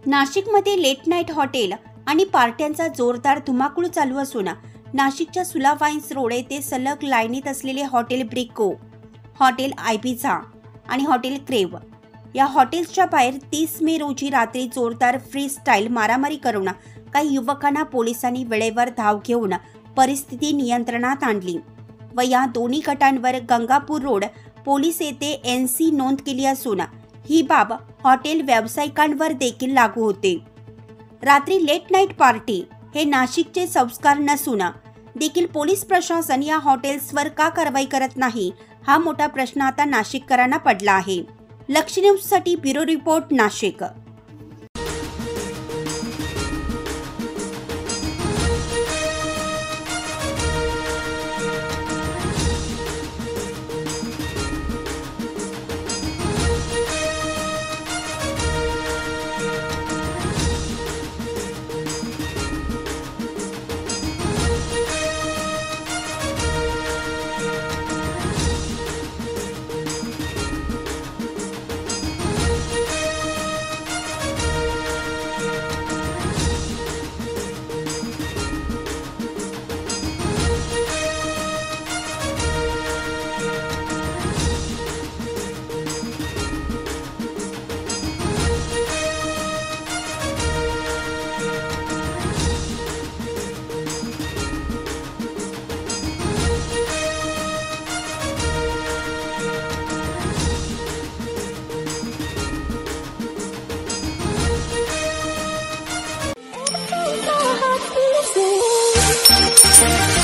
नाशिकमध्ये late night hotel आणि पार्ट्यांचा जोरदार धुमाकूळ चालू असून नाशिकच्या सुला वाईन्स रोड येथे सलग लाईनीत असलेले हॉटेल ब्रिको, हॉटेल आयबीझा आणि हॉटेल क्रेव या हॉटेल्सच्या बाहेर 30 मे रोजी रात्री जोरदार फ्री स्टाईल मारामारी करून काही युवकांना पोलिसांनी वेळेवर धाव घेऊन परिस्थिती नियंत्रणात आणली व या दोन्ही गटांवर गंगापूर रोड पोलीस येथे NC नोंद केली असून ही बाब हॉटेल व्यावसायिकांवर देखील लागू होते। रात्री लेट नाईट पार्टी हे नाशिकचे संस्कार नसून देखील पोलीस प्रशासन या हॉटेल्सवर का कारवाई करत नाही हा मोठा प्रश्न आता नाशिककरांना पडला आहे। लक्ष न्यूजसाठी bureau report Nashik. Thank you.